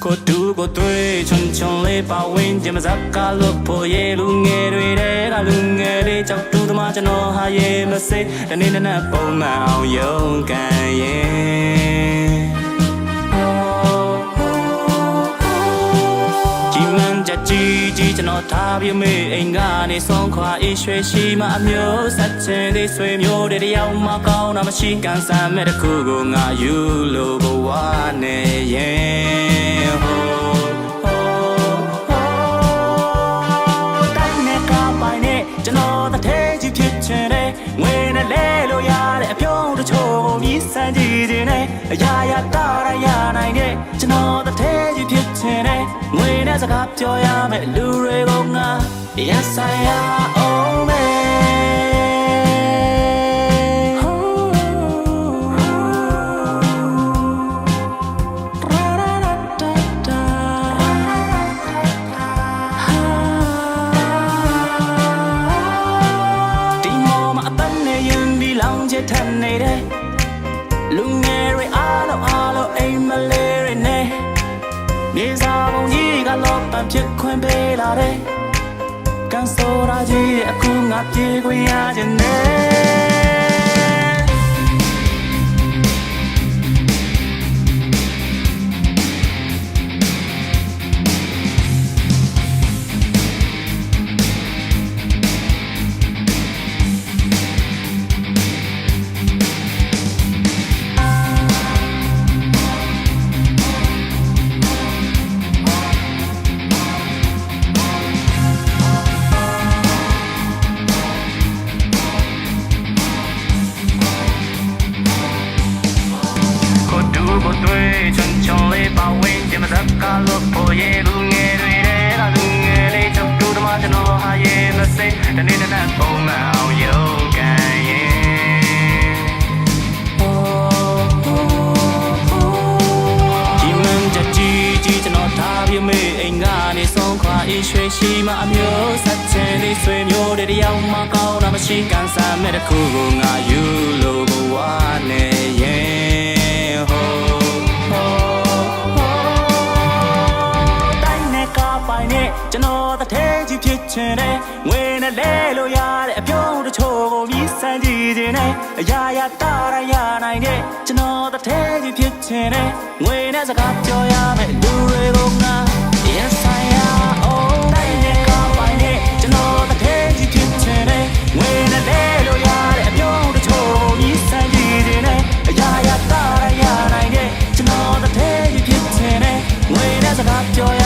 ကိုတူကိုတွေ့ချွန်ချွန်လေးပါဝင်ကြမစကားလို့ဖို့ရဲ့လူငယ်တွေတဲ့ကလူငယ်လေးကြောက်တူသမားကျွန်တော်ဟာရဲ့မစိတနေ့နဲ့ပုံမှန်အောင်ရုန်းကန်ရဲ့ကြီးကျွန်တော်ထားပြမေးအိမ်ကနေဆုံးခွာအေးရွှေရှိမှအမျိုးဆက်ချင်သေးဆွေမျိုးတွေတယောက်မှကောင်းတာမရှိကန်ဆန်မဲ့တစ်ခုကိုငါယူလို့ဘဝနဲ့ရဲ့ဟိုတိုင်းနဲ့ကပိုင်နဲ့ကျွန်တော်တစ်ထဲကြီးဖြစ်ချင်တယ်ငွေနဲ့လဲလို့ရတဲ့အပြုံးတချို့ကိုမြည်ဆန်းကြည့်ခြင်းနဲ့အရာရာတာရနိုင်တဲ့ကျွန်တော်တစ်ထဲကြီးဖြစ်ချင်တယ်ငွေနဲ့စကားပြောရမယ်လူတွေကိုငါ Yes I am me ဒီမောမှာအပန်းနဲ့ရင်ပြီးလောင်ချထန်နေတယ်လူငယ်တွေအားလုံးအိမ်မလေးတွေနဲ့နေစားပုံကြီးကလောပန်ဖြစ်ခွင့်ပေးလာတယ်ကန်ဆိုရာကြီးအခုငါပြေခွင့်ရခြင်းနဲ့ကိုတွေ့ချွန်ချွန်လေးပါဝင်ကြမစကားလို့ဖို့ရဲ့လူငယ်တွေတဲ့ကလူငယ်လေးကြောက်တူသမားကျွန်တော်ဟာရဲ့မစိတနေ့နဲ့ပုံမှန်အောင်ရုန်းကန်ရဲ့ဒီမန်ကြီးကျွန်တော်ထားပြမေးအိမ်ကနေဆုံးခွာအေးရွှေရှိမှအမျိုးဆက်ချင်လေးဆွေမျိုးတွေတယောက်မှကောင်းတာမရှိကန်ဆန်မဲ့တစ်ခုကိုငါယူလို့ဘဝနဲ့ရဲ့ကျွန်တော်တစ်ထဲကြီးဖြစ်ချင်တယ်ငွေနဲ့လဲလို့ရတဲ့အပြုံးတချို့ကိုမြည်ဆန်းကြည့်ခြင်းနဲ့အရာရာတာရနိုင်တဲ့ကျွန်တော်တစ်ထဲကြီးဖြစ်ချင်တယ်ငွေနဲ့စကားပြောရမယ်လူတွေကိုငါ Yes I am တိုင်းနဲ့ကပိုင်နဲ့ကျွန်တော်တစ်ထဲကြီးဖြစ်ချင်တယ်ငွေနဲ့လဲလို့ရတဲ့အပြုံးတချို့ကိုမြည်ဆန်းကြည့်ခြင်းနဲ့အရာရာတာရနိုင်တဲ့ကျွန်တော်တစ်ထဲကြီးဖြစ်ချင်တယ်ငွေနဲ့စကားပြော